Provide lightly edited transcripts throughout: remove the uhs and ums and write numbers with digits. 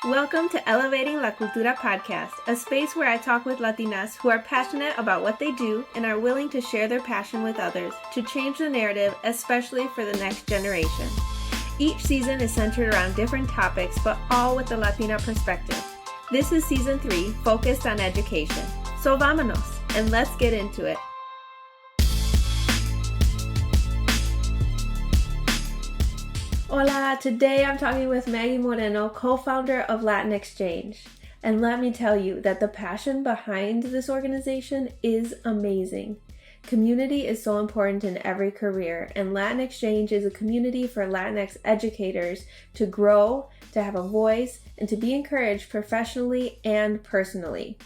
Welcome to Elevating La Cultura podcast, a space where I talk with Latinas who are passionate about what they do and are willing to share their passion with others to change the narrative, especially for the next generation. Each season is centered around different topics, but all with the Latina perspective. This is season 3, focused on education. So vámonos, and let's get into it. Hola, today I'm talking with Maggie Moreno, co-founder of LatinXChange. And let me tell you that the passion behind this organization is amazing. Community is so important in every career, and LatinXChange is a community for Latinx educators to grow, to have a voice, and to be encouraged professionally and personally.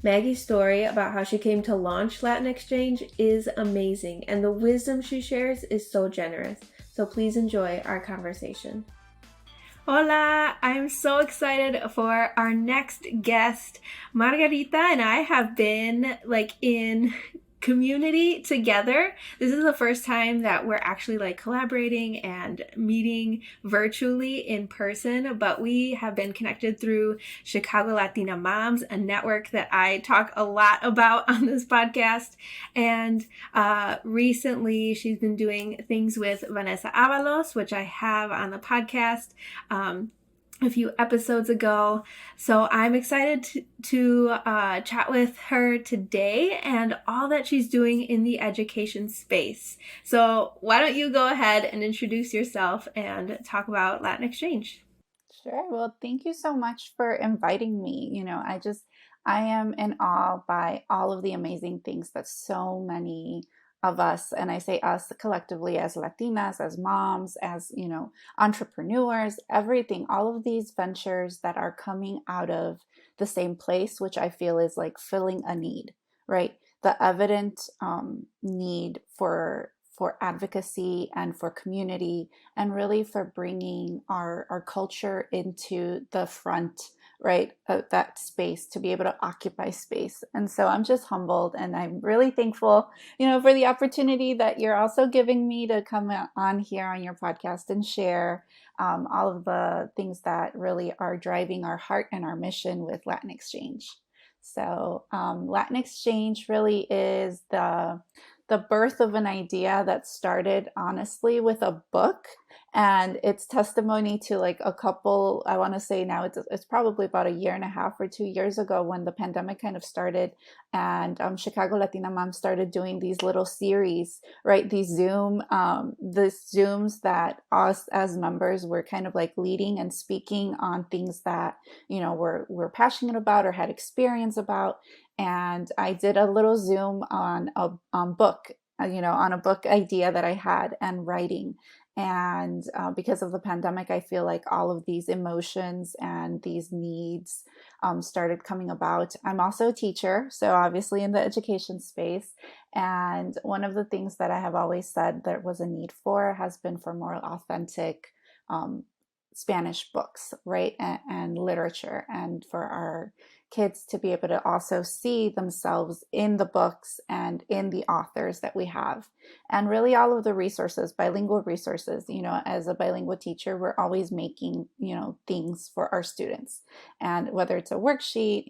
Maggie's story about how she came to launch LatinXChange is amazing, and the wisdom she shares is so generous. So please enjoy our conversation. Hola, I'm so excited for our next guest. Margarita and I have been in community together. This is the first time that we're actually collaborating and meeting virtually in person, but we have been connected through Chicago Latina Moms, a network that I talk a lot about on this podcast. And recently she's been doing things with Vanessa Avalos, which I have on the podcast a few episodes ago. So I'm excited to chat with her today and all that she's doing in the education space. So why don't you go ahead and introduce yourself and talk about LatinXChange? Sure. Well, thank you so much for inviting me. I am in awe by all of the amazing things that so many of us, and I say us collectively as Latinas, as moms, as, entrepreneurs, everything, all of these ventures that are coming out of the same place, which I feel is like filling a need, right? The evident need for advocacy and for community, and really for bringing our culture into the front, right, of that space, to be able to occupy space. And so I'm just humbled, and I'm really thankful, for the opportunity that you're also giving me to come on here on your podcast and share all of the things that really are driving our heart and our mission with LatinXChange. So LatinXChange really is the birth of an idea that started honestly with a book, and it's testimony to a couple, I want to say now it's probably about a year and a half or 2 years ago, when the pandemic kind of started, and Chicago Latina Moms started doing these little series, right? These Zooms that us as members were kind of leading and speaking on things that we're passionate about or had experience about. And I did a little Zoom on a book, on a book idea that I had, and writing. And because of the pandemic, I feel like all of these emotions and these needs started coming about. I'm also a teacher, so obviously in the education space. And one of the things that I have always said there was a need for has been for more authentic Spanish books, right? And literature, and for our kids to be able to also see themselves in the books and in the authors that we have. And really all of the resources, bilingual resources, as a bilingual teacher, we're always making, things for our students. And whether it's a worksheet,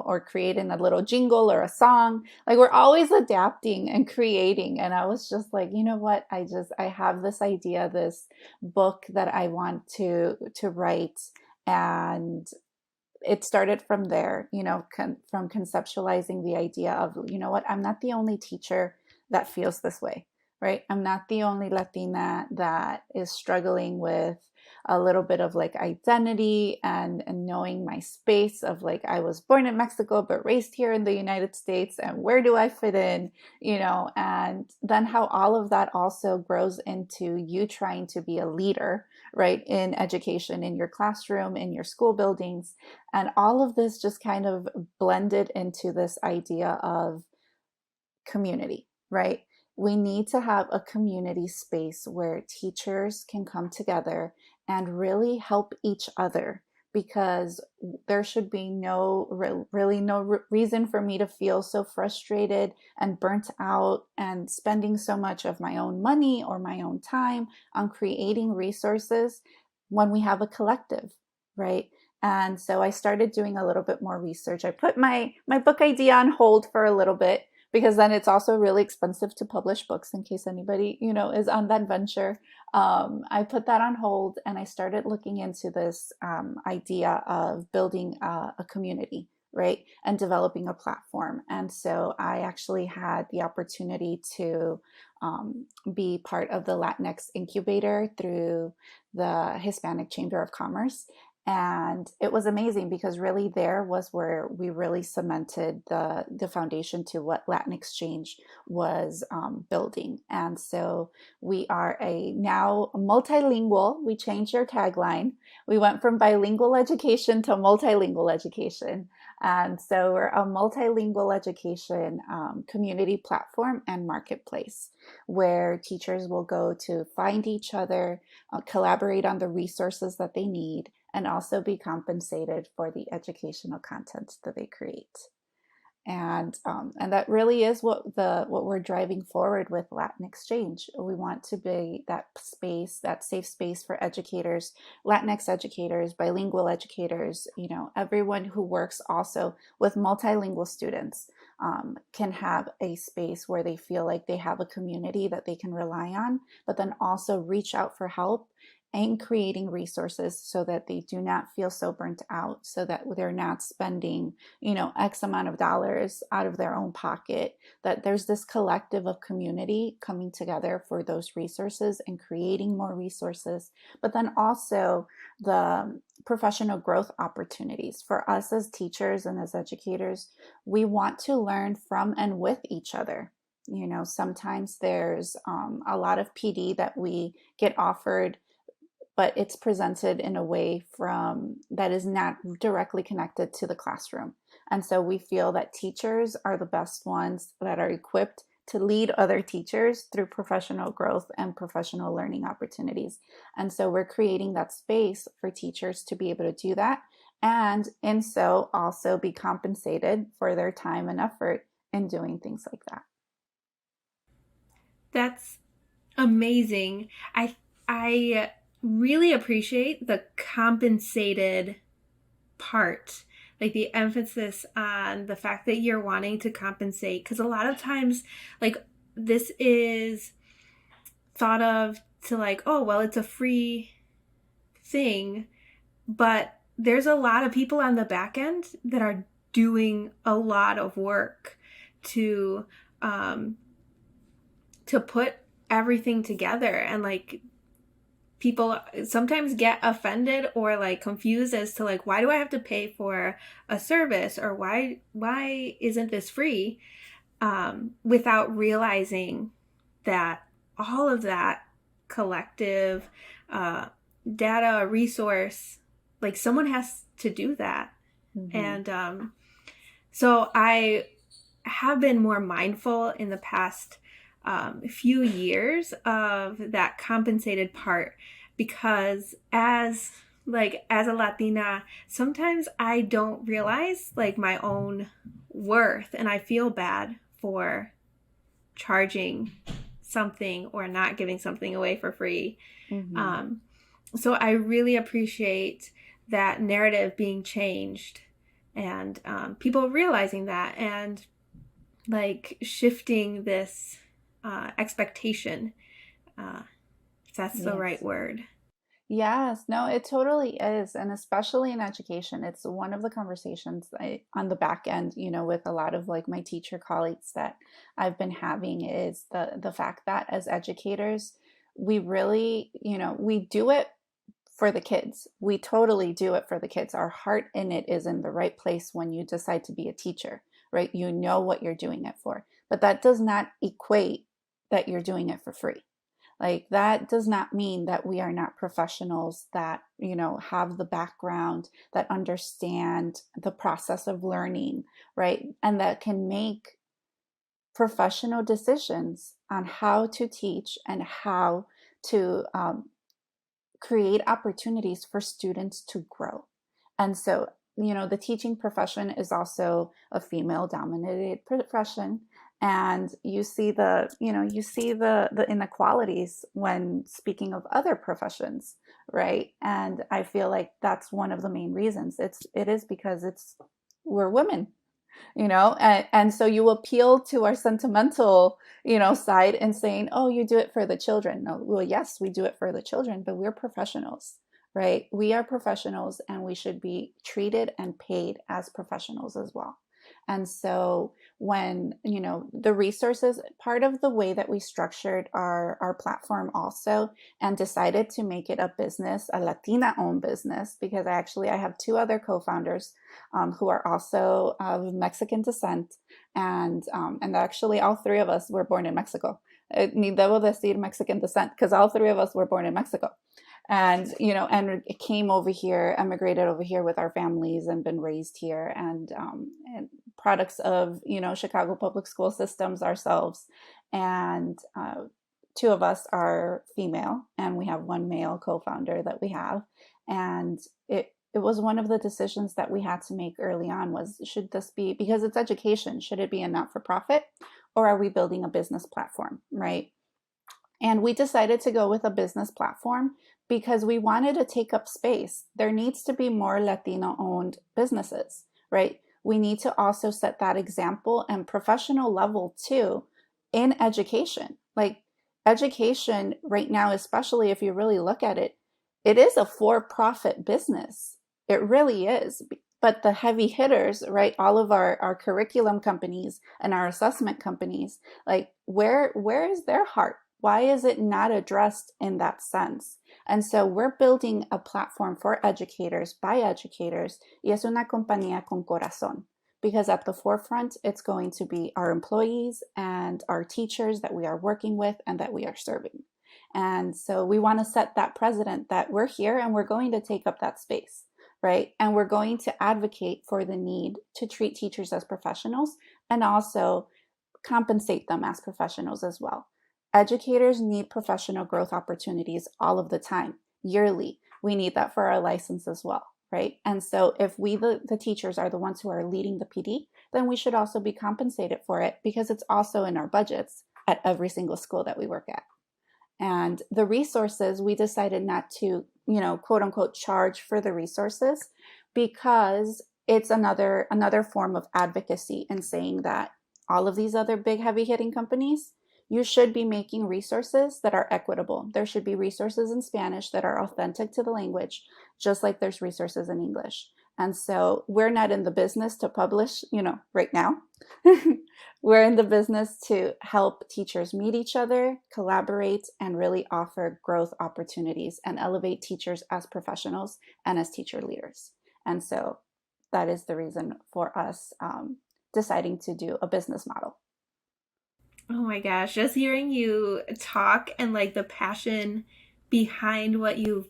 or creating a little jingle or a song, we're always adapting and creating. And I was just like, you know what, I have this idea, this book that I want to write. And it started from there, from conceptualizing the idea of, what, I'm not the only teacher that feels this way, right? I'm not the only Latina that is struggling with a little bit of identity and knowing my space of I was born in Mexico but raised here in the United States, and where do I fit in, and then how all of that also grows into you trying to be a leader, right, in education, in your classroom, in your school buildings. And all of this just kind of blended into this idea of community, right? We need to have a community space where teachers can come together and really help each other, because there should be really no reason for me to feel so frustrated and burnt out and spending so much of my own money or my own time on creating resources when we have a collective, right? And so I started doing a little bit more research. I put my book idea on hold for a little bit because then it's also really expensive to publish books in case anybody, is on that venture. I put that on hold and I started looking into this idea of building a community, right? And developing a platform. And so I actually had the opportunity to be part of the Latinx incubator through the Hispanic Chamber of Commerce. And it was amazing because really there was where we really cemented the foundation to what LatinXChange was building. And so we are now multilingual. We changed our tagline. We went from bilingual education to multilingual education. And so we're a multilingual education community platform and marketplace where teachers will go to find each other, collaborate on the resources that they need, and also be compensated for the educational content that they create. And that really is what we're driving forward with LatinXChange. We want to be that space, that safe space for educators, Latinx educators, bilingual educators, everyone who works also with multilingual students can have a space where they feel like they have a community that they can rely on, but then also reach out for help and creating resources so that they do not feel so burnt out, so that they're not spending, X amount of dollars out of their own pocket, that there's this collective of community coming together for those resources and creating more resources, but then also the professional growth opportunities for us as teachers and as educators. We want to learn from and with each other. Sometimes there's a lot of PD that we get offered, but it's presented in a way that is not directly connected to the classroom. And so we feel that teachers are the best ones that are equipped to lead other teachers through professional growth and professional learning opportunities. And so we're creating that space for teachers to be able to do that, and in so also be compensated for their time and effort in doing things like that. That's amazing. I really appreciate the compensated part, like the emphasis on the fact that you're wanting to compensate, because a lot of times like this is thought of to like, oh well, it's a free thing, but there's a lot of people on the back end that are doing a lot of work to put everything together. And like people sometimes get offended or like confused as to like, why do I have to pay for a service, or why isn't this free, without realizing that all of that collective data resource, like someone has to do that. Mm-hmm. And so I have been more mindful in the past few years of that compensated part, because as a Latina, sometimes I don't realize like my own worth, and I feel bad for charging something or not giving something away for free. Mm-hmm. So I really appreciate that narrative being changed, and people realizing that, and like shifting this expectation, if that's the right word. Yes, no, it totally is. And especially in education, it's one of the conversations on the back end, with a lot of like my teacher colleagues that I've been having, is the fact that as educators, we really, we do it for the kids. We totally do it for the kids. Our heart in it is in the right place when you decide to be a teacher, right? You know what you're doing it for, but that does not equate that you're doing it for free. Like that does not mean that we are not professionals that, have the background, that understand the process of learning, right? And that can make professional decisions on how to teach and how to create opportunities for students to grow. And so, the teaching profession is also a female dominated profession. And you see the inequalities when speaking of other professions, right? And I feel like that's one of the main reasons. It is because we're women, and so you appeal to our sentimental, side and saying, oh, you do it for the children. No, well, yes, we do it for the children, but we're professionals, right? We are professionals, and we should be treated and paid as professionals as well. And so when, the resources, part of the way that we structured our platform also, and decided to make it a business, a Latina owned business, because I have two other co-founders who are also of Mexican descent, and actually all three of us were born in Mexico. Ni debo decir Mexican descent, because all three of us were born in Mexico, and came over here, emigrated over here with our families, and been raised here, and products of Chicago public school systems ourselves, and two of us are female, and we have one male co-founder that we have, and it was one of the decisions that we had to make early on was, should this be, because it's education, should it be a not-for-profit, or are we building a business platform, right? And we decided to go with a business platform because we wanted to take up space. There needs to be more Latino-owned businesses, right? We need to also set that example and professional level too in education. Like education right now, especially if you really look at it, it is a for-profit business. It really is. But the heavy hitters, right? All of our curriculum companies and our assessment companies, like where is their heart? Why is it not addressed in that sense? And so we're building a platform for educators by educators, y es una compañía con corazón, because at the forefront, it's going to be our employees and our teachers that we are working with and that we are serving. And so we want to set that precedent that we're here and we're going to take up that space, right? And we're going to advocate for the need to treat teachers as professionals and also compensate them as professionals as well. Educators need professional growth opportunities all of the time, yearly. We need that for our license as well, right? And so if we, the teachers, are the ones who are leading the PD, then we should also be compensated for it because it's also in our budgets at every single school that we work at. And the resources, we decided not to, quote unquote, charge for the resources because it's another form of advocacy in saying that all of these other big heavy hitting companies, you should be making resources that are equitable. There should be resources in Spanish that are authentic to the language, just like there's resources in English. And so we're not in the business to publish, right now. We're in the business to help teachers meet each other, collaborate, and really offer growth opportunities and elevate teachers as professionals and as teacher leaders. And so that is the reason for us deciding to do a business model. Oh my gosh, just hearing you talk and like the passion behind what you've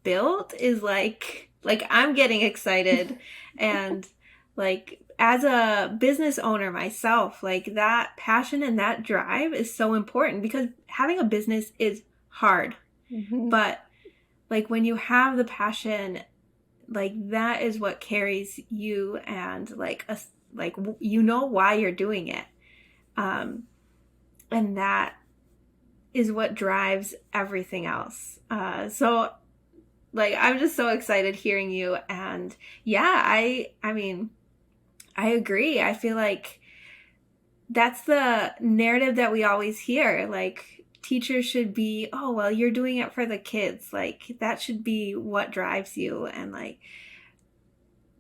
built is like I'm getting excited and like as a business owner myself, like that passion and that drive is so important because having a business is hard. Mm-hmm. But like when you have the passion, like that is what carries you and like why you're doing it. And that is what drives everything else. So like, I'm just so excited hearing you. And yeah, I mean, I agree. I feel like that's the narrative that we always hear. Like teachers should be, oh, well, you're doing it for the kids. Like that should be what drives you. And like,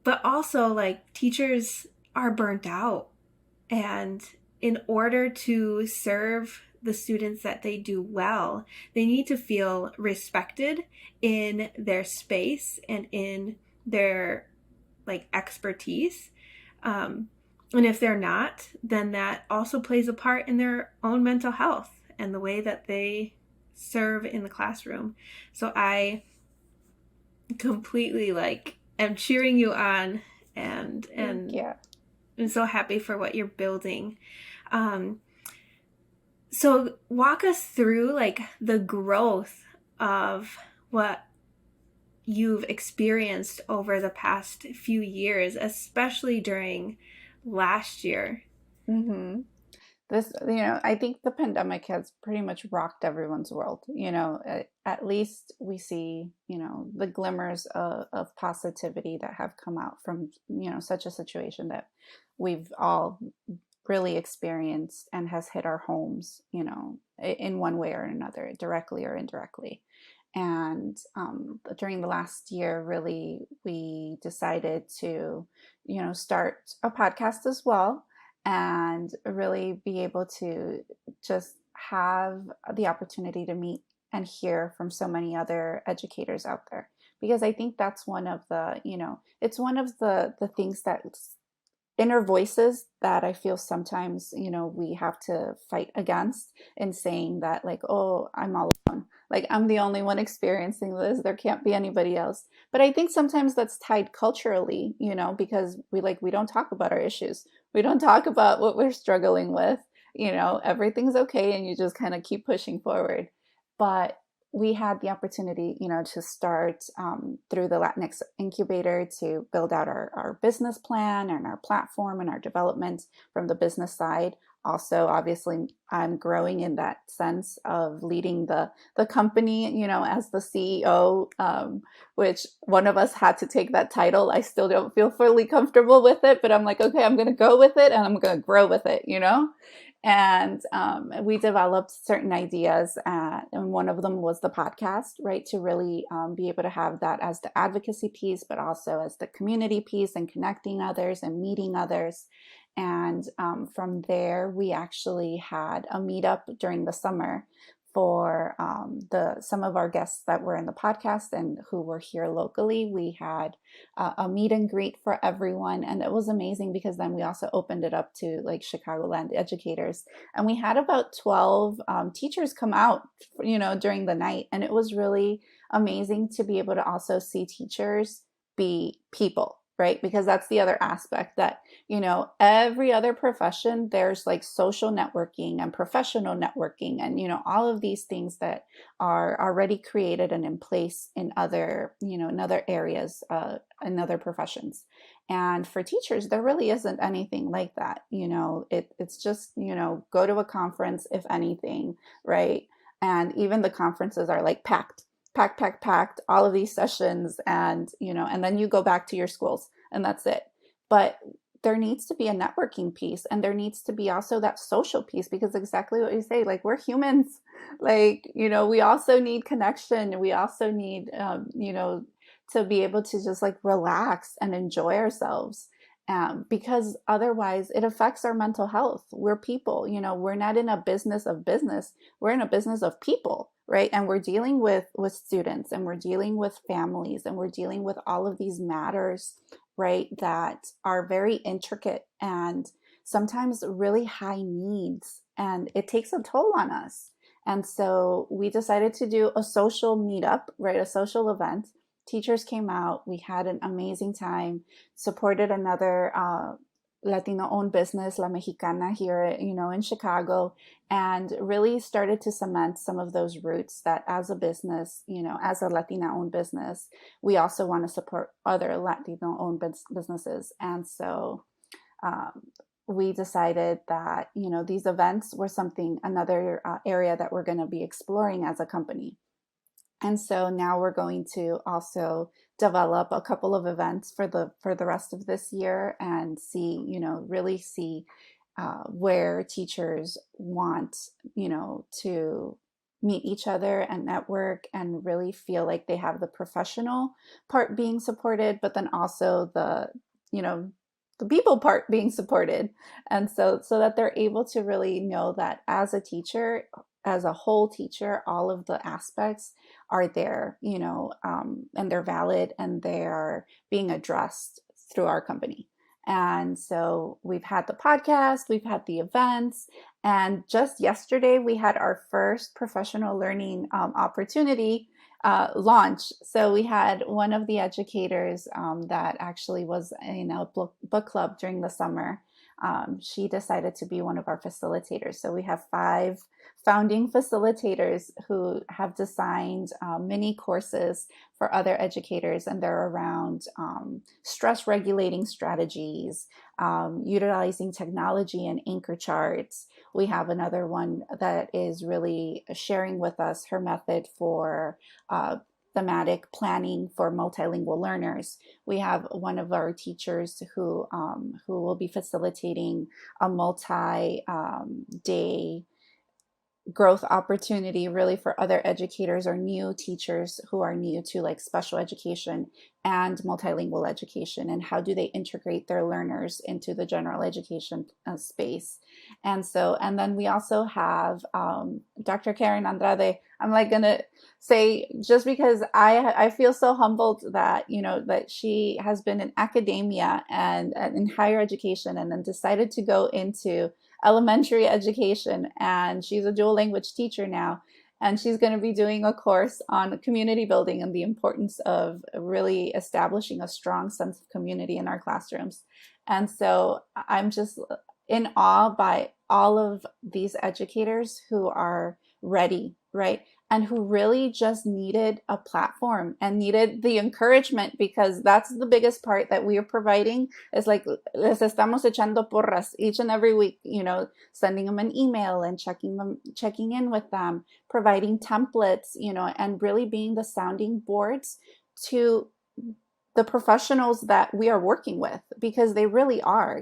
but also like teachers are burnt out. And in order to serve the students that they do well, they need to feel respected in their space and in their like expertise. And if they're not, then that also plays a part in their own mental health and the way that they serve in the classroom. So I completely like am cheering you on and yeah. I'm so happy for what you're building. So walk us through like the growth of what you've experienced over the past few years, especially during last year. Mm-hmm. This, I think the pandemic has pretty much rocked everyone's world. At least we see, the glimmers of positivity that have come out from, such a situation that we've all really experienced and has hit our homes, in one way or another, directly or indirectly. And during the last year, really, we decided to, start a podcast as well, and really be able to just have the opportunity to meet and hear from so many other educators out there. Because I think that's one of the, it's one of the things that inner voices that I feel sometimes, we have to fight against, in saying that, like, oh, I'm all alone. Like, I'm the only one experiencing this. There can't be anybody else. But I think sometimes that's tied culturally, because we don't talk about our issues. We don't talk about what we're struggling with. Everything's okay, and you just kind of keep pushing forward. But we had the opportunity, to start through the Latinx incubator to build out our business plan and our platform and our development from the business side. Also, obviously, I'm growing in that sense of leading the company, as the CEO, which one of us had to take that title. I still don't feel fully comfortable with it, but I'm like, okay, I'm going to go with it and I'm going to grow with it. And we developed certain ideas, and one of them was the podcast, right? To really be able to have that as the advocacy piece, but also as the community piece, and connecting others and meeting others. And from there, we actually had a meetup during the summer for some of our guests that were in the podcast and who were here locally. We had a meet and greet for everyone, and it was amazing, because then we also opened it up to like Chicagoland educators, and we had about 12 teachers come out, during the night, and it was really amazing to be able to also see teachers be people, right? Because that's the other aspect, that every other profession, there's like social networking and professional networking, and all of these things that are already created and in place in other in other areas, in other professions. And for teachers, there really isn't anything like that. It's just, go to a conference, if anything, right? And even the conferences are like packed, all of these sessions, and and then you go back to your schools, and that's it. But there needs to be a networking piece, and there needs to be also that social piece, because exactly what you say, like, we're humans, like, we also need connection. We also need, to be able to just like relax and enjoy ourselves. Because otherwise it affects our mental health. We're people, we're not in a business of business. We're in a business of people, right? And we're dealing with students, and we're dealing with families, and we're dealing with all of these matters, right, that are very intricate and sometimes really high needs, and it takes a toll on us. And so we decided to do a social meetup, right, a social event. Teachers came out, we had an amazing time, supported another Latino-owned business, La Mexicana, here, in Chicago, and really started to cement some of those roots that, as a business, as a Latina-owned business, we also want to support other Latino-owned businesses. And so we decided that, these events were another area that we're going to be exploring as a company. And so now we're going to also develop a couple of events for the rest of this year, and see, really see where teachers want, to meet each other and network, and really feel like they have the professional part being supported, but then also the people part being supported. And so that they're able to really know that as a teacher, as a whole teacher, all of the aspects are there, and they're valid, and they're being addressed through our company. And so we've had the podcast, we've had the events, and just yesterday we had our first professional learning opportunity launch. So we had one of the educators that actually was in a book club during the summer. she decided to be one of our facilitators. So we have 5 founding facilitators who have designed mini courses for other educators, and they're around stress regulating strategies, utilizing technology and anchor charts. We have another one that is really sharing with us her method for thematic planning for multilingual learners. We have one of our teachers who will be facilitating a multi-day growth opportunity really for other educators or new teachers who are new to like special education and multilingual education, and how do they integrate their learners into the general education space. And then we also have Dr. Karen Andrade. I'm like gonna say, just because I feel so humbled that that she has been in academia and in higher education, and then decided to go into elementary education, and she's a dual language teacher now, and she's going to be doing a course on community building and the importance of really establishing a strong sense of community in our classrooms. And so I'm just in awe by all of these educators who are ready, right? And who really just needed a platform and needed the encouragement, because that's the biggest part that we are providing. Is like, les estamos echando porras each and every week, sending them an email and checking in with them, providing templates, and really being the sounding boards to the professionals that we are working with, because they really are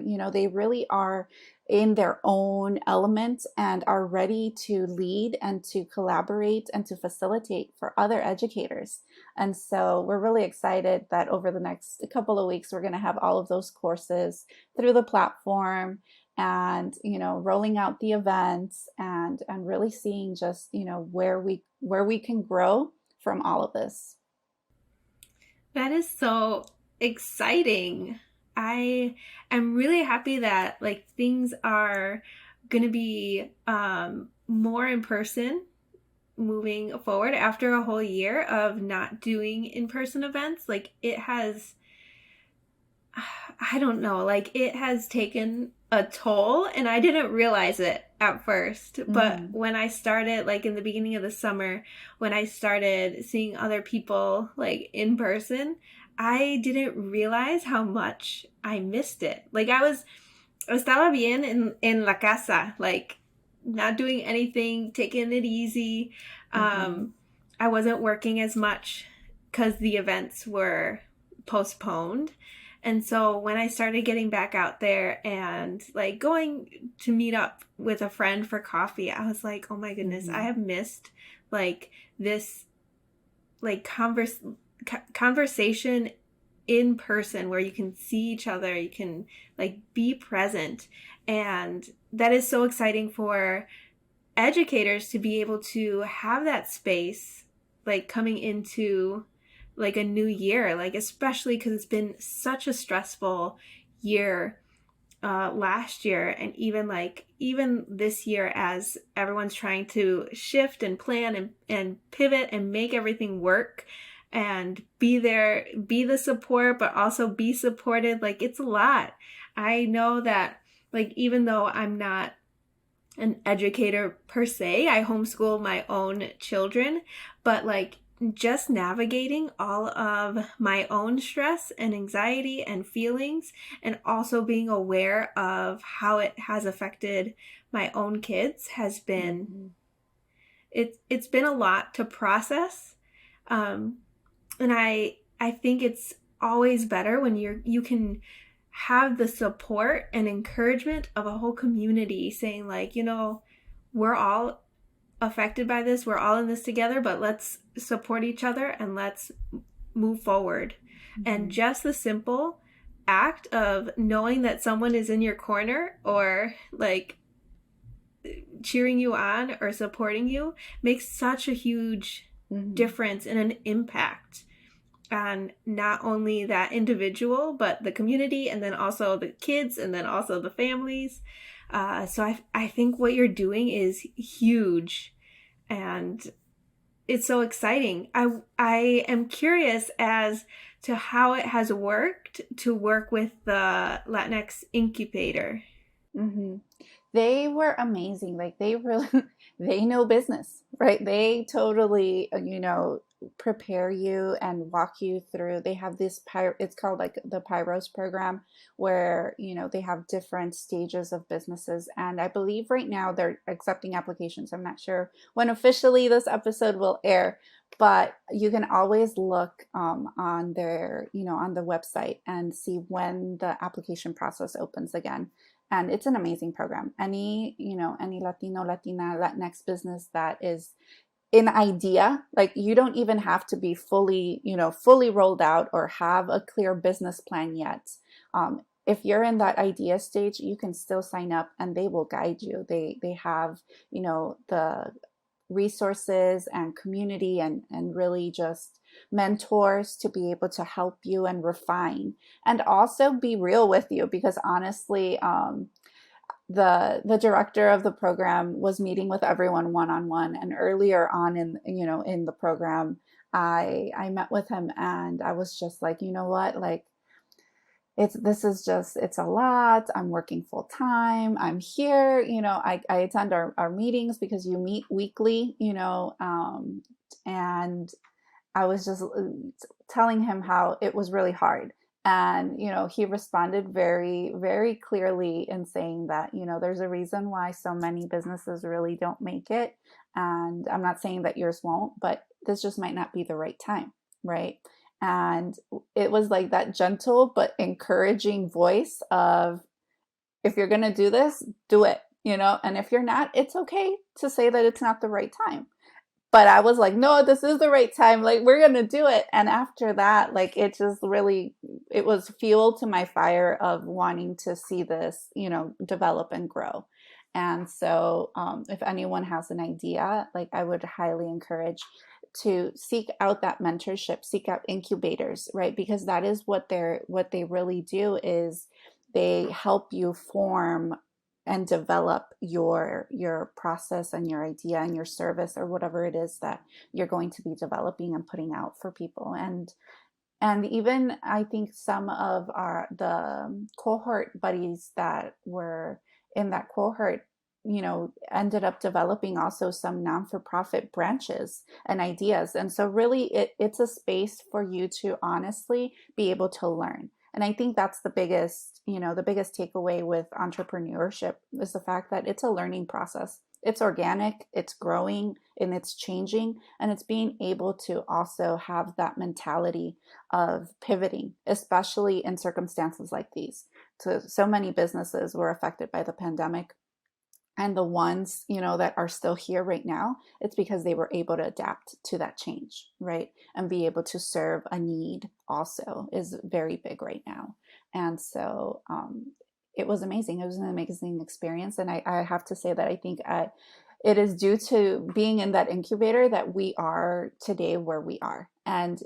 in their own element and are ready to lead and to collaborate and to facilitate for other educators. And so we're really excited that over the next couple of weeks, we're going to have all of those courses through the platform, and, rolling out the events, and really seeing just, where we can grow from all of this. That is so exciting. I am really happy that like things are going to be more in person moving forward after a whole year of not doing in-person events. Like it has, I don't know, like it has taken a toll, and I didn't realize it at first. But when I started, like in the beginning of the summer, when I started seeing other people like in person, I didn't realize how much I missed it. Like estaba bien en la casa, like not doing anything, taking it easy. I wasn't working as much because the events were postponed. And so when I started getting back out there and like going to meet up with a friend for coffee, I was like, oh my goodness, I have missed like this like conversation in person where you can see each other, you can like be present. And that is so exciting for educators to be able to have that space like coming into like a new year, like especially because it's been such a stressful year last year, and even this year, as everyone's trying to shift and plan and pivot and make everything work and be there, be the support, but also be supported. Like it's a lot. I know that like even though I'm not an educator per se, I homeschool my own children, but like just navigating all of my own stress and anxiety and feelings, and also being aware of how it has affected my own kids has been it's been a lot to process, and I think it's always better when you can have the support and encouragement of a whole community saying like, we're all affected by this, we're all in this together, but let's support each other and let's move forward. And just the simple act of knowing that someone is in your corner or like cheering you on or supporting you makes such a huge difference and an impact on not only that individual but the community, and then also the kids, and then also the families. So I think what you're doing is huge, and it's so exciting. I am curious as to how it has worked to work with the Latinx incubator. Hmm. They were amazing. Like they really, they know business, right? They totally, prepare you and walk you through. They have this it's called like the Pyros program, where, they have different stages of businesses. And I believe right now they're accepting applications. I'm not sure when officially this episode will air, but you can always look on their, on the website and see when the application process opens again. And it's an amazing program. Any Latino, Latina, Latinx business that is an idea, like you don't even have to be fully rolled out or have a clear business plan yet. If you're in that idea stage, you can still sign up and they will guide you. They have, the resources and community and really just mentors to be able to help you and refine and also be real with you, because honestly, the director of the program was meeting with everyone one-on-one, and earlier on in the program, I met with him and I was just like, you know what, like it's a lot. I'm working full time. I'm here. I attend our meetings because you meet weekly, and I was just telling him how it was really hard. And, he responded very, very clearly in saying that, there's a reason why so many businesses really don't make it. And I'm not saying that yours won't, but this just might not be the right time. Right. And it was like that gentle but encouraging voice of, if you're going to do this, do it, and if you're not, it's okay to say that it's not the right time. But I was like, no, this is the right time. Like, we're going to do it. And after that, like, it just really, it was fuel to my fire of wanting to see this, develop and grow. And so if anyone has an idea, like, I would highly encourage to seek out that mentorship, seek out incubators, right? Because that is what they really do, is they help you form and develop your process and your idea and your service or whatever it is that you're going to be developing and putting out for people. And even I think some of the cohort buddies that were in that cohort, ended up developing also some non-for-profit branches and ideas. And so really it's a space for you to honestly be able to learn. And I think that's the biggest takeaway with entrepreneurship is the fact that it's a learning process. It's organic, it's growing, and it's changing, and it's being able to also have that mentality of pivoting, especially in circumstances like these. So many businesses were affected by the pandemic, and the ones that are still here right now, it's because they were able to adapt to that change, right? And be able to serve a need also is very big right now. And so it was amazing. It was an amazing experience. And I have to say that I think it is due to being in that incubator that we are today where we are. And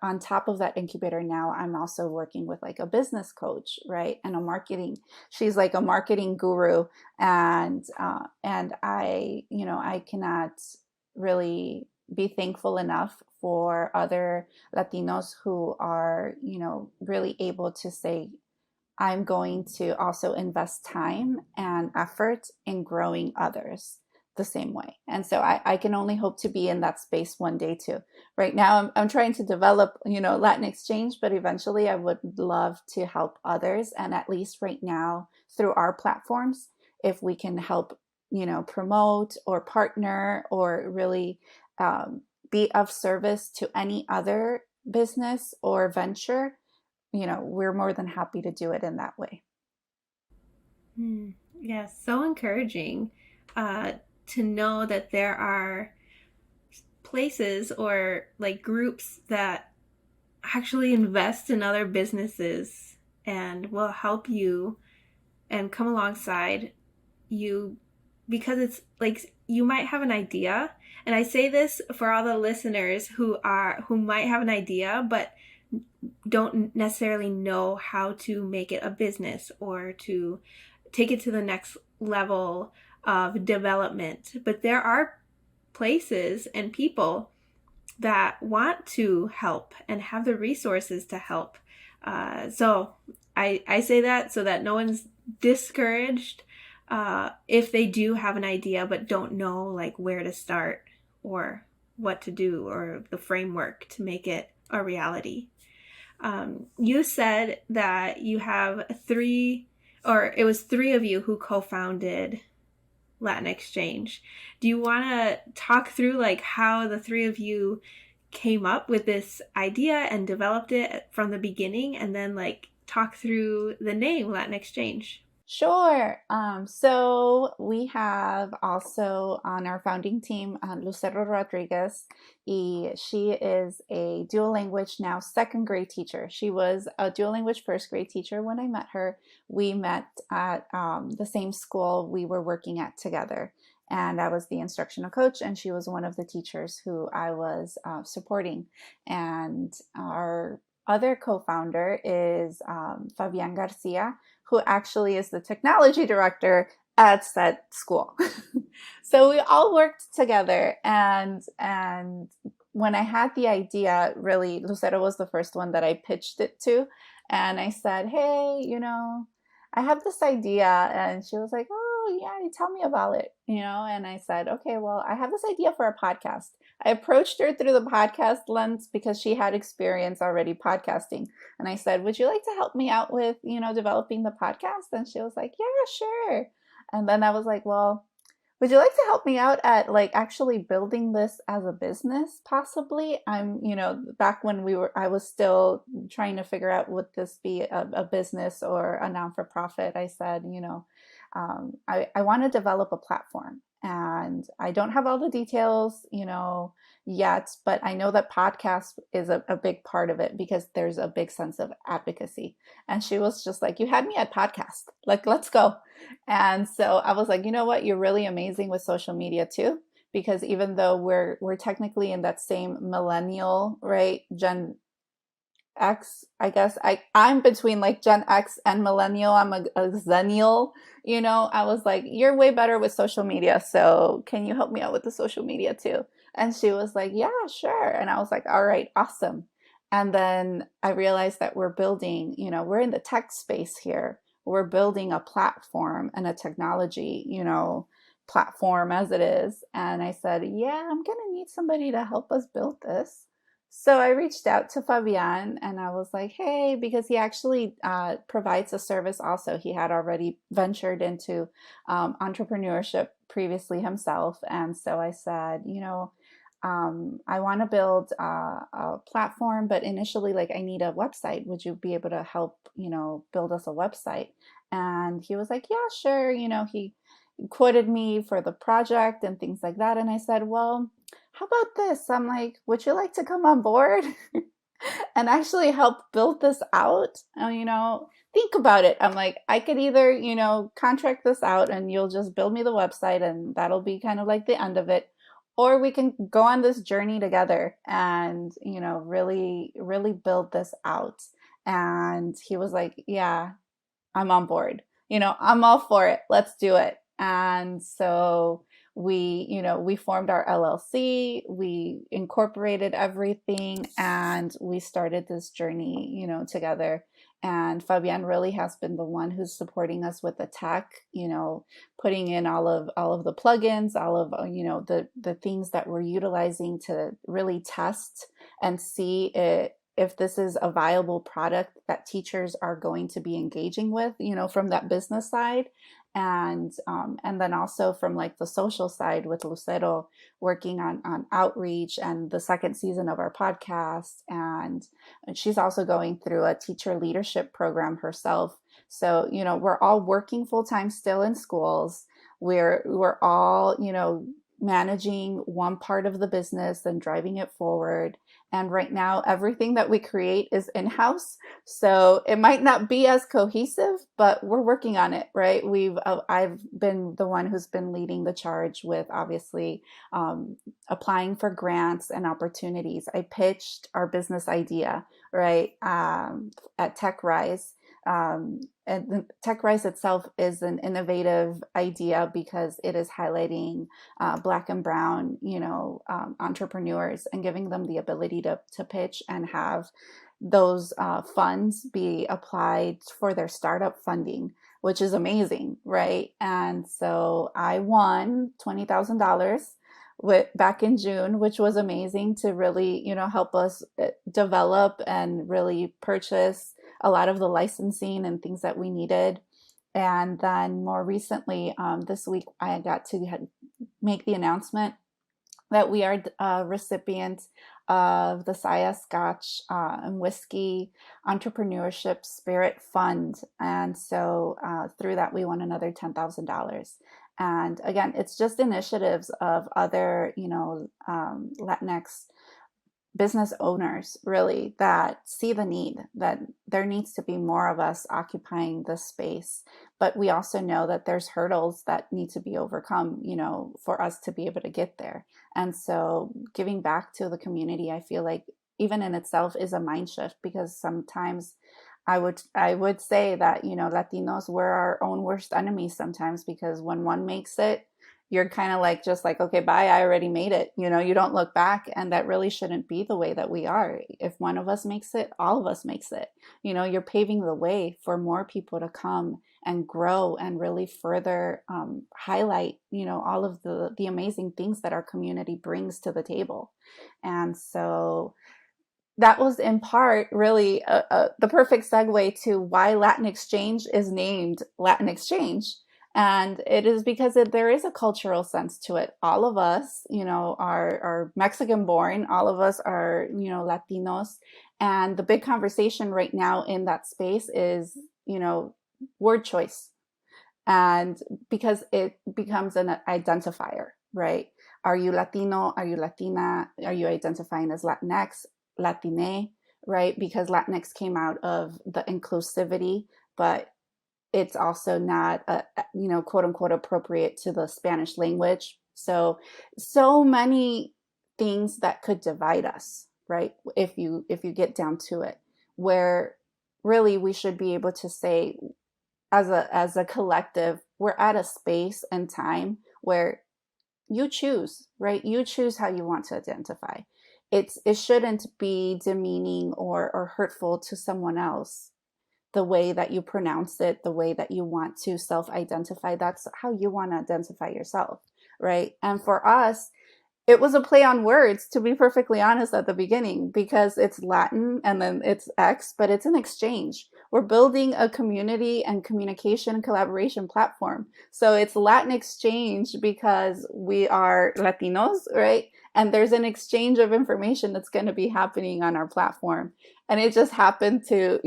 on top of that incubator now, I'm also working with like a business coach, right? And she's like a marketing guru. And I cannot really be thankful enough for other Latinos who are, really able to say, I'm going to also invest time and effort in growing others the same way. And so I can only hope to be in that space one day too. Right now, I'm trying to develop, LatinXChange, but eventually I would love to help others. And at least right now, through our platforms, if we can help, promote or partner or really be of service to any other business or venture, we're more than happy to do it in that way. Yes, so encouraging to know that there are places or like groups that actually invest in other businesses and will help you and come alongside you, because it's like you might have an idea, and I say this for all the listeners who might have an idea but don't necessarily know how to make it a business or to take it to the next level of development. But there are places and people that want to help and have the resources to help. So I say that so that no one's discouraged if they do have an idea but don't know like where to start or what to do or the framework to make it a reality. You said that you have it was three of you who co-founded LatinXChange. Do you want to talk through like how the three of you came up with this idea and developed it from the beginning, and then like talk through the name LatinXChange? Sure. So we have also on our founding team Lucero Rodriguez. She is a dual language now second grade teacher. She was a dual language first grade teacher when I met her. We met at the same school we were working at together. And I was the instructional coach, and she was one of the teachers who I was supporting. And our other co-founder is Fabian Garcia, who actually is the technology director at said school. So we all worked together, and when I had the idea, really, Lucero was the first one that I pitched it to, and I said, "Hey, I have this idea," and she was like, "Oh, yeah, tell me about it," and I said, "Okay, well, I have this idea for a podcast." I approached her through the podcast lens because she had experience already podcasting. And I said, "Would you like to help me out with, developing the podcast?" And she was like, "Yeah, sure." And then I was like, "Well, would you like to help me out at like actually building this as a business possibly?" Back when I was still trying to figure out would this be a business or a non-for-profit. I said, I want to develop a platform, and I don't have all the details, yet, but I know that podcast is a big part of it because there's a big sense of advocacy. And she was just like, "You had me at podcast, like, let's go." And so I was like, "You know what? You're really amazing with social media too." Because even though we're technically in that same millennial, right, Gen X, I guess I'm between like Gen X and millennial. I'm a zennial, I was like, "You're way better with social media. So can you help me out with the social media too?" And she was like, "Yeah, sure." And I was like, "All right, awesome." And then I realized that we're in the tech space here. We're building a platform and a technology, platform as it is. And I said, "Yeah, I'm going to need somebody to help us build this." So I reached out to Fabian and I was like, "Hey," because he actually provides a service also. He had already ventured into entrepreneurship previously himself. And so I said, I want to build a platform, but initially, like, I need a website. Would you be able to help, build us a website? And he was like, "Yeah, sure." He quoted me for the project and things like that. And I said, "Well, how about this?" I'm like, "Would you like to come on board and actually help build this out?" Think about it. I'm like, I could either, contract this out and you'll just build me the website and that'll be kind of like the end of it. Or we can go on this journey together and, really, really build this out. And he was like, "Yeah, I'm on board. I'm all for it. Let's do it." And so we formed our LLC, we incorporated everything, and we started this journey, together. And Fabian really has been the one who's supporting us with the tech, putting in all of the plugins, all of the things that we're utilizing to really test and see it if this is a viable product that teachers are going to be engaging with, from that business side. And then also from like the social side with Lucero working on outreach and the second season of our podcast. And she's also going through a teacher leadership program herself. So, we're all working full time still in schools. We're all, managing one part of the business and driving it forward. And right now, everything that we create is in-house. So it might not be as cohesive, but we're working on it, right? I've been the one who's been leading the charge with obviously applying for grants and opportunities. I pitched our business idea, right, at TechRise. And TechRise itself is an innovative idea because it is highlighting Black and Brown, entrepreneurs and giving them the ability to pitch and have those funds be applied for their startup funding, which is amazing, right? And so I won $20,000 back in June, which was amazing to really, help us develop and really purchase a lot of the licensing and things that we needed. And then more recently, this week, I got to make the announcement that we are recipients of the Saya Scotch and Whiskey Entrepreneurship Spirit Fund. And so through that, we won another $10,000. And again, it's just initiatives of other, Latinx business owners really that see the need, that there needs to be more of us occupying this space. But we also know that there's hurdles that need to be overcome, for us to be able to get there. And so giving back to the community, I feel like even in itself is a mind shift, because sometimes I would say that, Latinos, we're our own worst enemies sometimes, because when one makes it, you're kind of like, just like, okay, bye, I already made it. You don't look back. And that really shouldn't be the way that we are. If one of us makes it, all of us makes it. You're paving the way for more people to come and grow and really further highlight, all of the amazing things that our community brings to the table. And so that was in part really the perfect segue to why LatinXChange is named LatinXChange. And it is because there is a cultural sense to it. All of us, are Mexican born. All of us are, Latinos. And the big conversation right now in that space is, word choice. And because it becomes an identifier, right? Are you Latino? Are you Latina? Are you identifying as Latinx, Latine, right? Because Latinx came out of the inclusivity, but it's also not, quote unquote, appropriate to the Spanish language. So many things that could divide us, right? If you get down to it, where really we should be able to say, as a collective, we're at a space and time where you choose, right? You choose how you want to identify. It shouldn't be demeaning or hurtful to someone else. The way that you pronounce it, the way that you want to self-identify, that's how you want to identify yourself, right? And for us, it was a play on words, to be perfectly honest, at the beginning, because it's Latin and then it's X, but it's an exchange. We're building a community and communication and collaboration platform. So it's LatinXChange because we are Latinos, right? And there's an exchange of information that's going to be happening on our platform. And it just happened to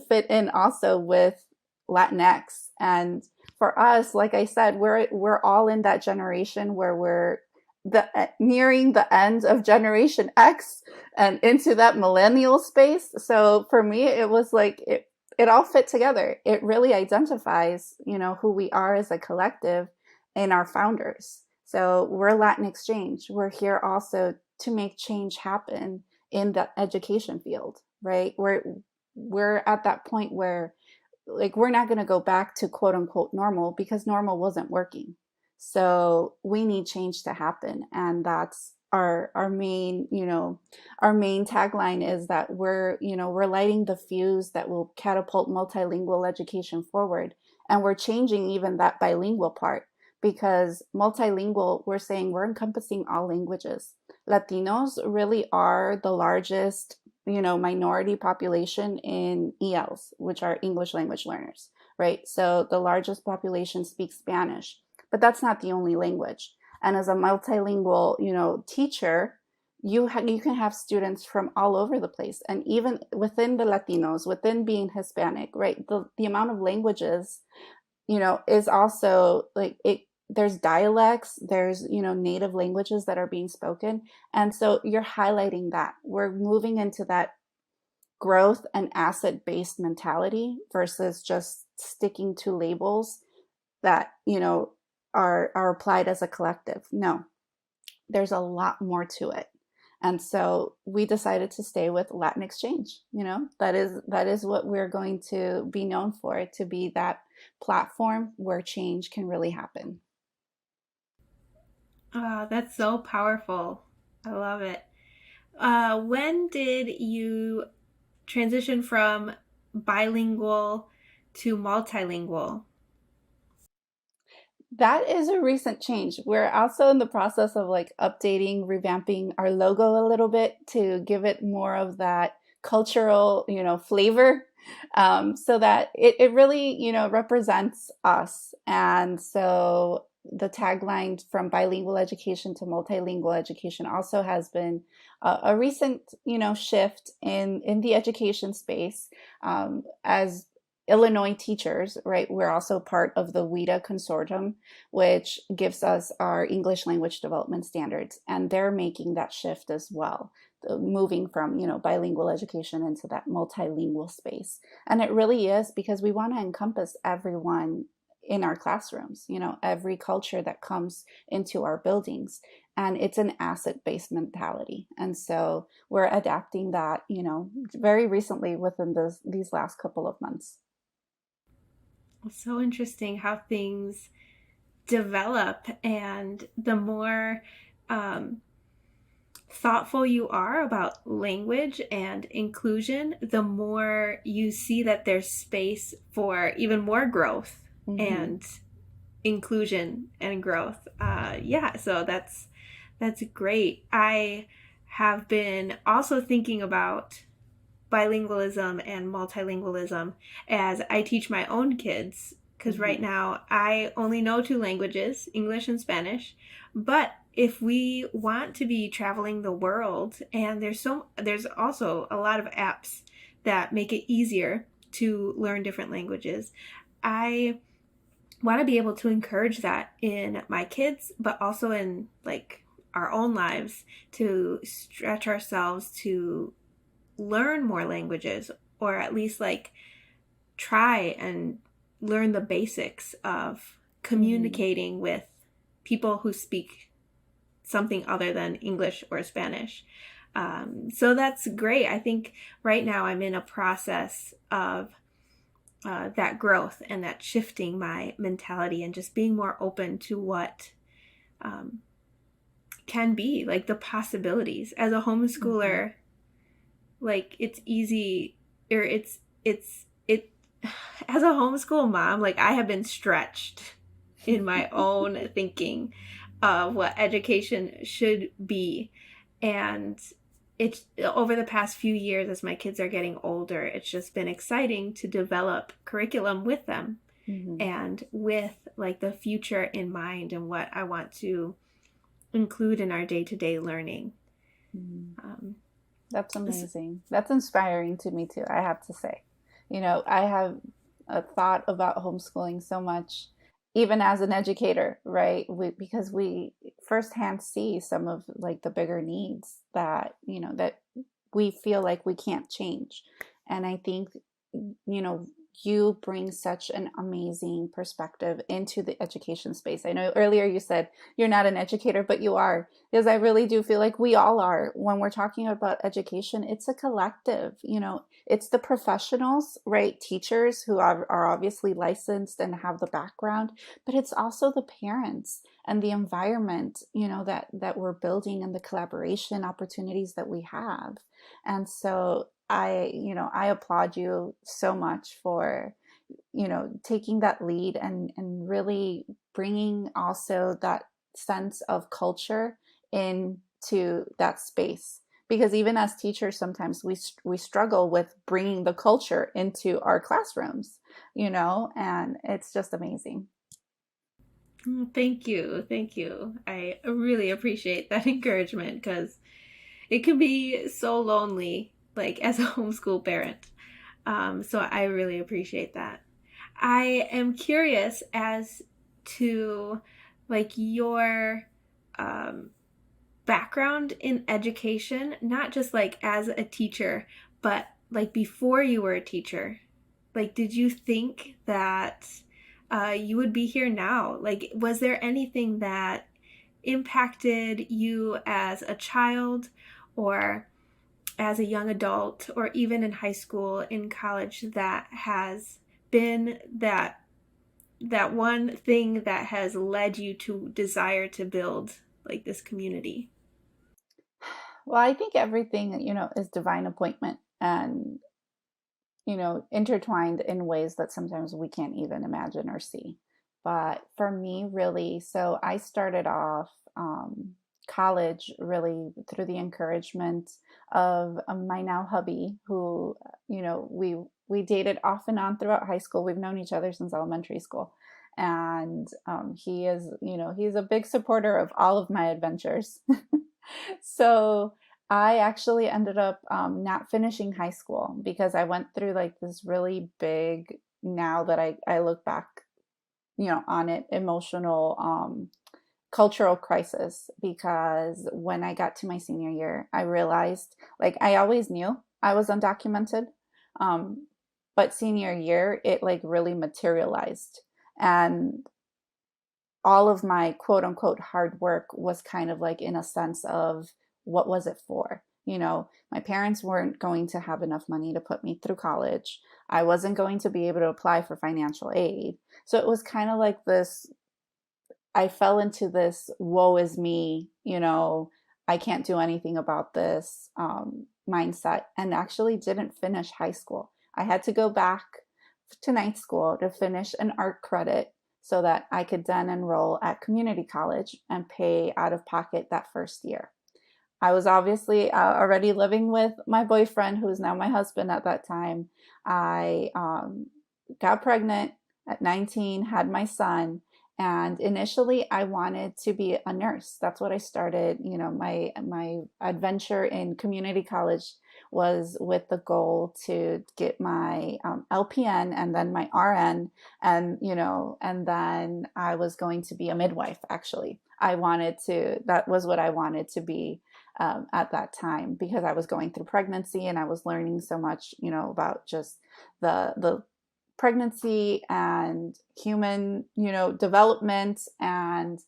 fit in also with Latinx. And for us, like I said, we're all in that generation where we're nearing the end of Generation X and into that millennial space. So for me, it was like it all fit together. It really identifies, who we are as a collective and our founders. So we're LatinXChange. We're here also to make change happen in the education field, right? We're at that point where, like, we're not going to go back to quote unquote normal, because normal wasn't working. So we need change to happen. And that's our main, our main tagline is that we're lighting the fuse that will catapult multilingual education forward. And we're changing even that bilingual part, because multilingual, we're saying we're encompassing all languages. Latinos really are the largest, minority population in ELs, which are English language learners, right? So the largest population speaks Spanish, but that's not the only language. And as a multilingual, teacher, you can have students from all over the place. And even within the Latinos, within being Hispanic, right? The amount of languages, is also like it. There's dialects, there's, native languages that are being spoken. And so you're highlighting that. We're moving into that growth and asset-based mentality versus just sticking to labels that, are applied as a collective. No, there's a lot more to it. And so we decided to stay with LatinXChange. That is what we're going to be known for, to be that platform where change can really happen. That's so powerful. I love it. When did you transition from bilingual to multilingual? That is a recent change. We're also in the process of like updating, revamping our logo a little bit to give it more of that cultural, flavor, so that it really, represents us. And so the tagline from bilingual education to multilingual education also has been a recent, shift in the education space, as Illinois teachers, right? We're also part of the WIDA consortium, which gives us our English language development standards. And they're making that shift as well, moving from, bilingual education into that multilingual space. And it really is because we want to encompass everyone in our classrooms, every culture that comes into our buildings. And it's an asset-based mentality. And so we're adapting that, very recently within these last couple of months. It's so interesting how things develop, and the more um, thoughtful you are about language and inclusion, the more you see that there's space for even more growth Mm-hmm. and inclusion and growth. Yeah, so that's great. I have been also thinking about bilingualism and multilingualism as I teach my own kids, because right Mm-hmm. now I only know two languages, English and Spanish. But if we want to be traveling the world, and there's also a lot of apps that make it easier to learn different languages, I want to be able to encourage that in my kids, but also in like our own lives, to stretch ourselves to learn more languages, or at least like try and learn the basics of Mm-hmm. communicating with people who speak something other than English or Spanish. So that's great. I think right now I'm in a process of that growth and that shifting my mentality and just being more open to what um, can be, like the possibilities. As a Mm-hmm. homeschooler, like it's easy, or it as a homeschool mom, like I have been stretched in my own thinking of what education should be. And it's over the past few years, as my kids are getting older, it's just been exciting to develop curriculum with them, Mm-hmm. and with like the future in mind and what I want to include in our day-to-day learning. Mm-hmm. um, That's amazing. That's inspiring to me too, I have to say. I have thought about homeschooling so much, even as an educator, right? Because we firsthand see some of like the bigger needs that we feel like we can't change. And I think, you bring such an amazing perspective into the education space. I know earlier you said you're not an educator, but you are, because I really do feel like we all are. When we're talking about education, it's a collective, it's the professionals, right? Teachers who are obviously licensed and have the background, but it's also the parents and the environment, that we're building, and the collaboration opportunities that we have. And so I applaud you so much for, taking that lead, and really bringing also that sense of culture into that space. Because even as teachers, sometimes we struggle with bringing the culture into our classrooms, and it's just amazing. Thank you. Thank you. I really appreciate that encouragement, because it can be so lonely, like as a homeschool parent. So I really appreciate that. I am curious as to like your um, background in education, not just like as a teacher, but like before you were a teacher. Like, did you think that you would be here now? Like, was there anything that impacted you as a child, or as a young adult, or even in high school, in college, that has been that one thing that has led you to desire to build like this community? Well, I think everything, is divine appointment. And intertwined in ways that sometimes we can't even imagine or see. But for me, really, so I started off college really through the encouragement of my now hubby, who, we dated off and on throughout high school. We've known each other since elementary school. And he is, he's a big supporter of all of my adventures. So I actually ended up not finishing high school because I went through like this really big, now that I look back, on it, emotional, cultural crisis. Because when I got to my senior year, I realized, like, I always knew I was undocumented. Um, but senior year, it like really materialized. And all of my quote unquote hard work was kind of like in a sense of, what was it for? My parents weren't going to have enough money to put me through college. I wasn't going to be able to apply for financial aid. So it was kind of like this, I fell into this woe is me, I can't do anything about this mindset, and actually didn't finish high school. I had to go back to night school to finish an art credit so that I could then enroll at community college and pay out of pocket that first year. I was obviously already living with my boyfriend, who is now my husband at that time. I got pregnant at 19, had my son, and initially I wanted to be a nurse. That's what I started. My adventure in community college was with the goal to get my LPN and then my RN, and then I was going to be a midwife. Actually, that was what I wanted to be at that time, because I was going through pregnancy and I was learning so much, about just the pregnancy and human, development and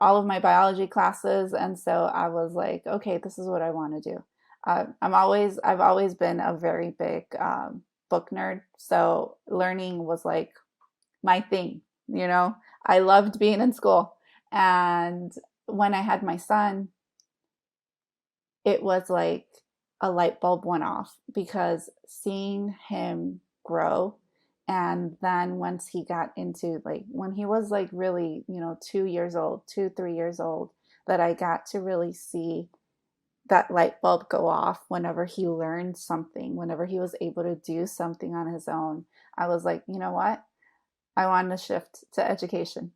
all of my biology classes. And so I was like, okay, this is what I want to do. I've always been a very big book nerd. So learning was like my thing, I loved being in school. And when I had my son, it was like a light bulb went off, because seeing him grow. And then once he got into, like, when he was like really, 2 years old, 3 years old, that I got to really see that light bulb go off whenever he learned something, whenever he was able to do something on his own. I was like, you know what? I want to shift to education.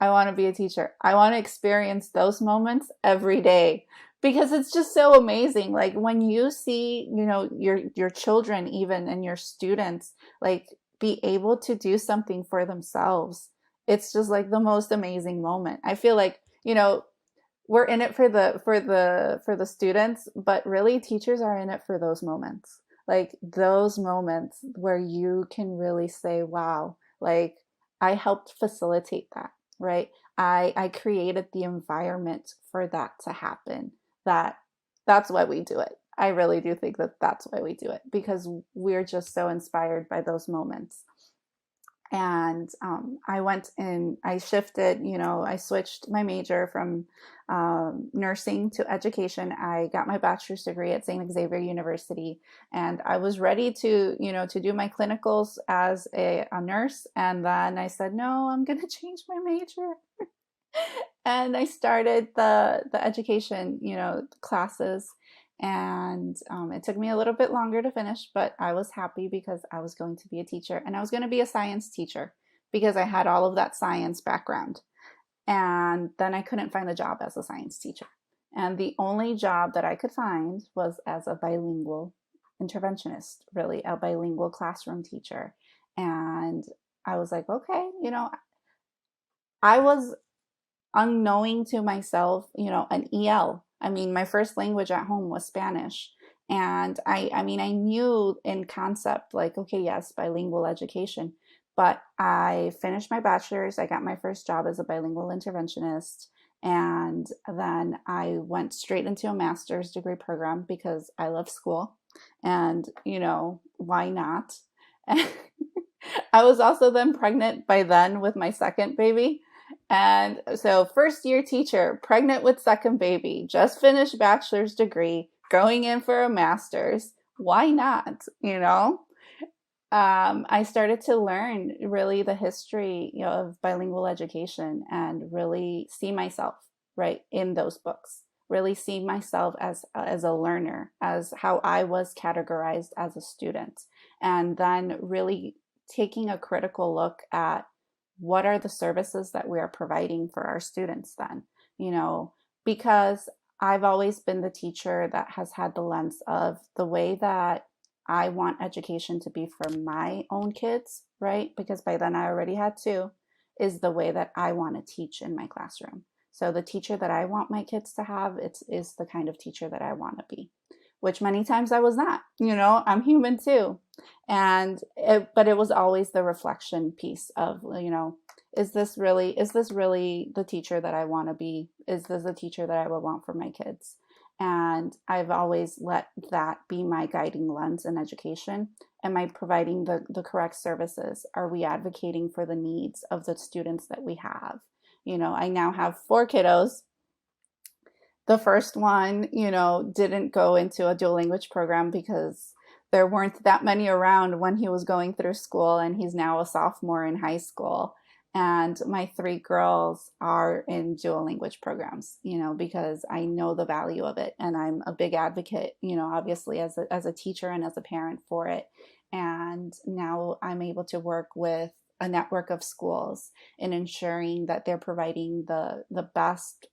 I want to be a teacher. I want to experience those moments every day, because it's just so amazing. Like when you see, your children even, and your students, like, be able to do something for themselves. It's just like the most amazing moment. I feel like, we're in it for the students, but really teachers are in it for those moments. Like those moments where you can really say, wow, like I helped facilitate that. Right? I created the environment for that to happen. That's why we do it. I really do think that that's why we do it, because we're just so inspired by those moments. And I went and I shifted, I switched my major from nursing to education. I got my bachelor's degree at St. Xavier University, and I was ready to, to do my clinicals as a nurse. And then I said, no, I'm going to change my major. And I started the education, classes. And it took me a little bit longer to finish, but I was happy because I was going to be a teacher, and I was going to be a science teacher because I had all of that science background. And then I couldn't find a job as a science teacher. And the only job that I could find was as a bilingual interventionist, really, a bilingual classroom teacher. And I was like, okay, I was unknowing to myself, an EL. I mean, my first language at home was Spanish. And I mean, I knew in concept, like, okay, yes, bilingual education. But I finished my bachelor's. I got my first job as a bilingual interventionist. And then I went straight into a master's degree program because I love school. And, why not? I was also then pregnant by then with my second baby. And so first year teacher, pregnant with second baby, just finished bachelor's degree, going in for a master's. Why not? I started to learn really the history, of bilingual education and really see myself right in those books. Really see myself as a learner, as how I was categorized as a student, and then really taking a critical look at what are the services that we are providing for our students then, because I've always been the teacher that has had the lens of the way that I want education to be for my own kids, right? Because by then I already had two, is the way that I want to teach in my classroom. So the teacher that I want my kids to have, is the kind of teacher that I want to be, which many times I was not. I'm human too. But it was always the reflection piece of, is this really the teacher that I want to be? Is this the teacher that I would want for my kids? And I've always let that be my guiding lens in education. Am I providing the correct services? Are we advocating for the needs of the students that we have? I now have four kiddos. The first one, didn't go into a dual language program because there weren't that many around when he was going through school, and he's now a sophomore in high school. And my three girls are in dual language programs, because I know the value of it. And I'm a big advocate, obviously as a teacher and as a parent for it. And now I'm able to work with a network of schools in ensuring that they're providing the best,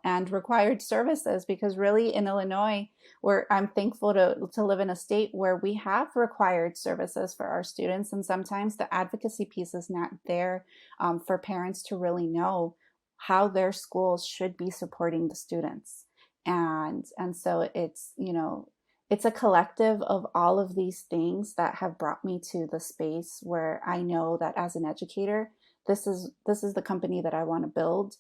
and required services, because really in Illinois, where I'm thankful to live in a state where we have required services for our students. And sometimes the advocacy piece is not there, for parents to really know how their schools should be supporting the students. And so it's a collective of all of these things that have brought me to the space where I know that as an educator, this is the company that I want to build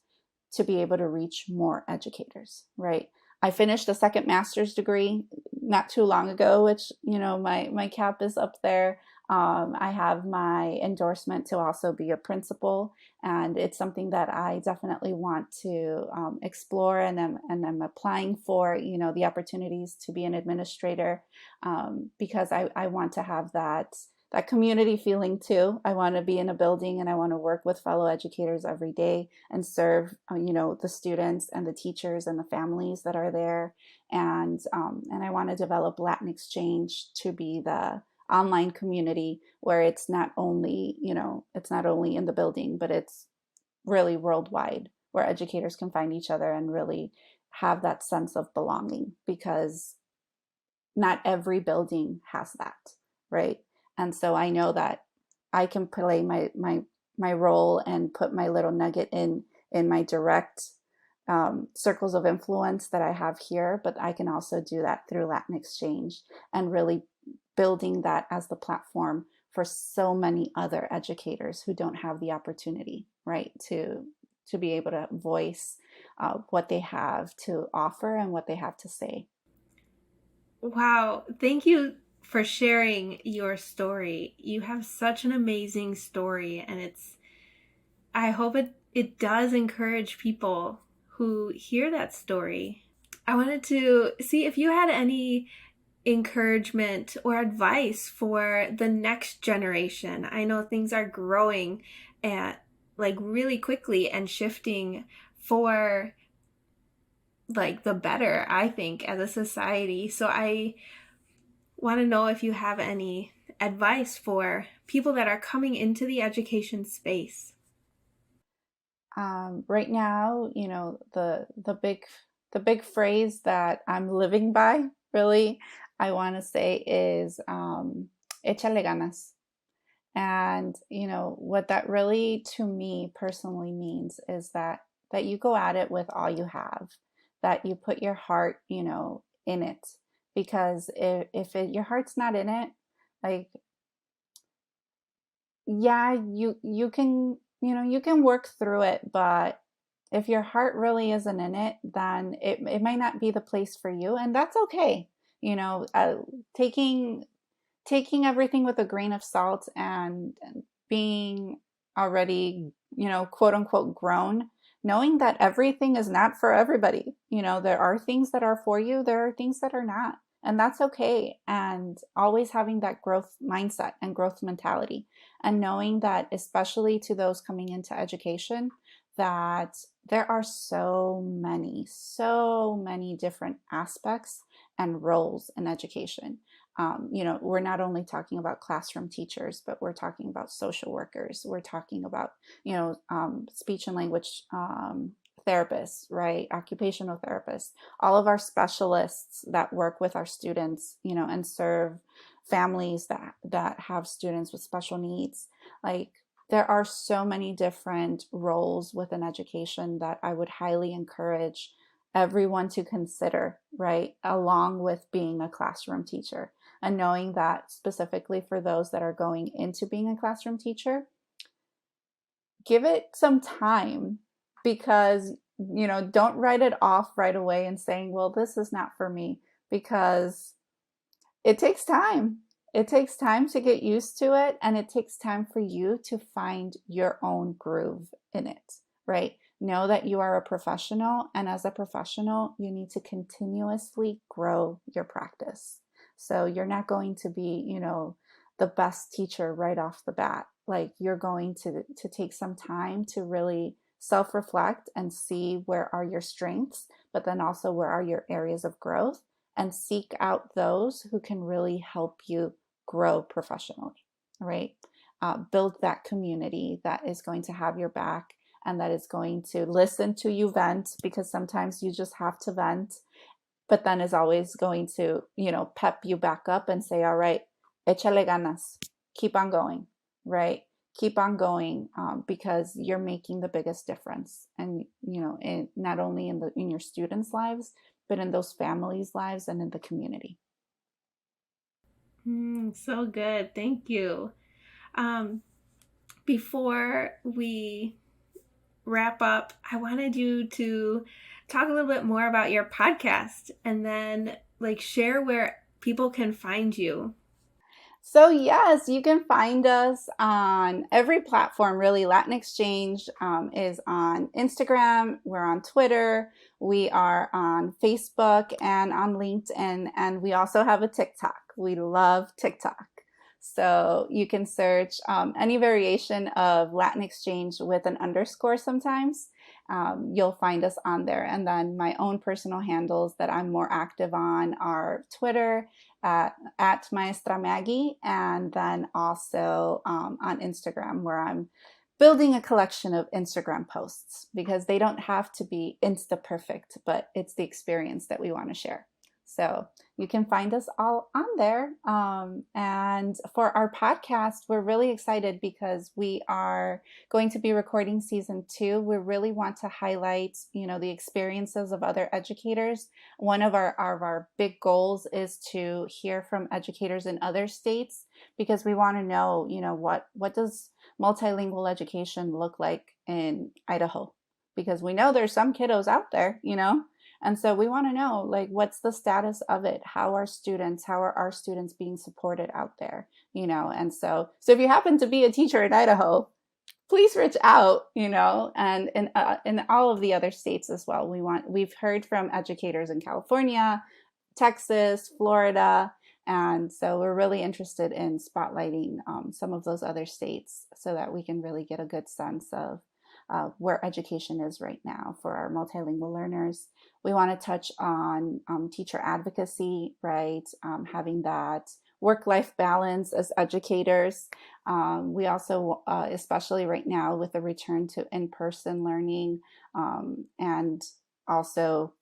to be able to reach more educators, right? I finished a second master's degree not too long ago, which, my cap is up there. I have my endorsement to also be a principal, and it's something that I definitely want to explore, and I'm applying for, the opportunities to be an administrator, because I want to have that community feeling too. I want to be in a building and I want to work with fellow educators every day and serve, the students and the teachers and the families that are there. And I want to develop LatinXChange to be the online community where it's not only in the building, but it's really worldwide, where educators can find each other and really have that sense of belonging, because not every building has that, right? And so I know that I can play my role and put my little nugget in my direct circles of influence that I have here, but I can also do that through LatinXChange, and really building that as the platform for so many other educators who don't have the opportunity, right, to be able to voice what they have to offer and what they have to say. Wow, thank you for sharing your story. You have such an amazing story, and I hope it does encourage people who hear that story. I wanted to see if you had any encouragement or advice for the next generation. I know things are growing at like really quickly and shifting for like the better, I think, as a society. So I want to know if you have any advice for people that are coming into the education space. Right now, the big phrase that I'm living by, really, I want to say is échale ganas. And what that really, to me personally, means is that you go at it with all you have, that you put your heart, in it. Because if your heart's not in it, like, yeah, you can work through it, but if your heart really isn't in it, then it might not be the place for you, and that's okay. You know, uh, taking taking everything with a grain of salt, and being already, quote unquote grown, knowing that everything is not for everybody. There are things that are for you, there are things that are not. And that's okay. And always having that growth mindset and growth mentality, and knowing that, especially to those coming into education, that there are so many different aspects and roles in education. We're not only talking about classroom teachers, but we're talking about social workers. We're talking about, speech and language therapists, right? Occupational therapists, all of our specialists that work with our students, and serve families that have students with special needs. Like, there are so many different roles within education that I would highly encourage everyone to consider, right? Along with being a classroom teacher, and knowing that specifically for those that are going into being a classroom teacher, give it some time, because don't write it off right away and saying, well, this is not for me, because it takes time. It takes time to get used to it, and it takes time for you to find your own groove in it, right? Know that you are a professional, and as a professional, you need to continuously grow your practice. So you're not going to be, the best teacher right off the bat. Like, you're going to take some time to really self-reflect and see where are your strengths, but then also where are your areas of growth, and seek out those who can really help you grow professionally, right? Build that community that is going to have your back, and that is going to listen to you vent, because sometimes you just have to vent, but then is always going to, pep you back up and say, all right, échale ganas, keep on going, right? Keep on going, because you're making the biggest difference. And, not only in your students' lives, but in those families' lives and in the community. So good. Thank you. Um, Before we wrap up, I wanted you to talk a little bit more about your podcast, and then share where people can find you. So yes, you can find us on every platform, really. LatinXChange is on Instagram. We're on Twitter. We are on Facebook and on LinkedIn. And we also have a TikTok. We love TikTok. So you can search any variation of LatinXChange with an underscore sometimes. You'll find us on there. And then my own personal handles that I'm more active on are Twitter at Maestra Maggie, and then also on Instagram, where I'm building a collection of Instagram posts, because they don't have to be insta perfect, but it's the experience that we want to share. So you can find us all on there. And for our podcast, we're really excited because we are going to be recording season 2. We really want to highlight, the experiences of other educators. One of our big goals is to hear from educators in other states, because we want to know, what does multilingual education look like in Idaho? Because we know there's some kiddos out there, and so we want to know, what's the status of it? How are our students being supported out there? And so if you happen to be a teacher in Idaho, please reach out, and in all of the other states as well. We've heard from educators in California, Texas, Florida, and so we're really interested in spotlighting some of those other states, so that we can really get a good sense of where education is right now for our multilingual learners. We want to touch on teacher advocacy, right? Having that work-life balance as educators. We also, especially right now with the return to in-person learning, and also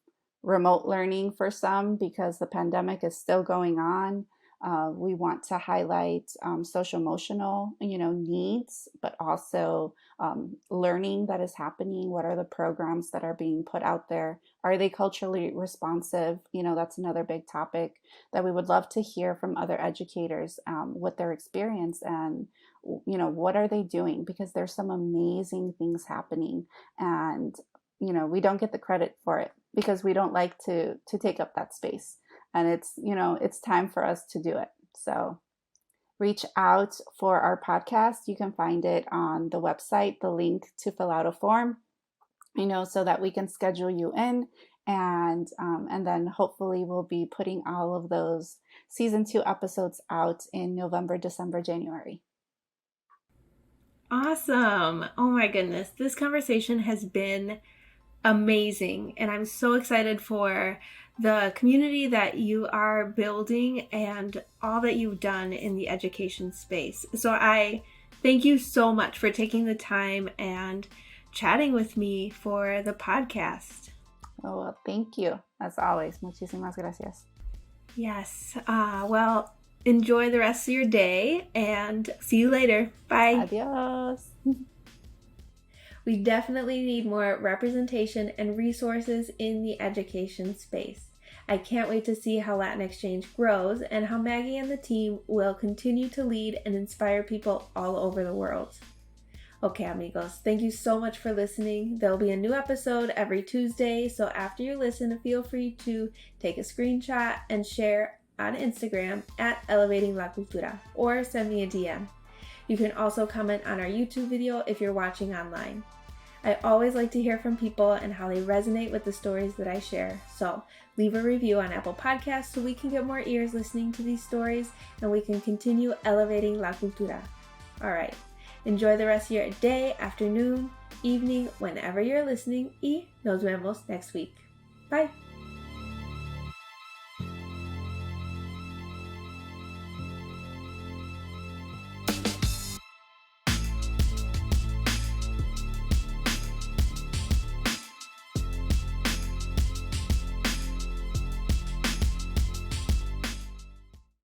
remote learning for some, because the pandemic is still going on. We want to highlight social emotional, needs, but also learning that is happening. What are the programs that are being put out there? Are they culturally responsive? That's another big topic that we would love to hear from other educators, what their experience, and what are they doing? Because there's some amazing things happening, and we don't get the credit for it because we don't like to take up that space. And it's time for us to do it. So reach out for our podcast. You can find it on the website, the link to fill out a form, so that we can schedule you in And then hopefully we'll be putting all of those season 2 episodes out in November, December, January. Awesome. Oh my goodness. This conversation has been amazing. And I'm so excited for the community that you are building and all that you've done in the education space. So I thank you so much for taking the time and chatting with me for the podcast. Oh, well, thank you. As always. Muchísimas gracias. Yes. Well, enjoy the rest of your day and see you later. Bye. Adios. We definitely need more representation and resources in the education space. I can't wait to see how LatinXChange grows and how Maggie and the team will continue to lead and inspire people all over the world. Okay, amigos, thank you so much for listening. There'll be a new episode every Tuesday, so after you listen, feel free to take a screenshot and share on Instagram at Elevating La Cultura or send me a DM. You can also comment on our YouTube video if you're watching online. I always like to hear from people and how they resonate with the stories that I share. So leave a review on Apple Podcasts so we can get more ears listening to these stories and we can continue elevating La Cultura. All right. Enjoy the rest of your day, afternoon, evening, whenever you're listening, y nos vemos next week. Bye.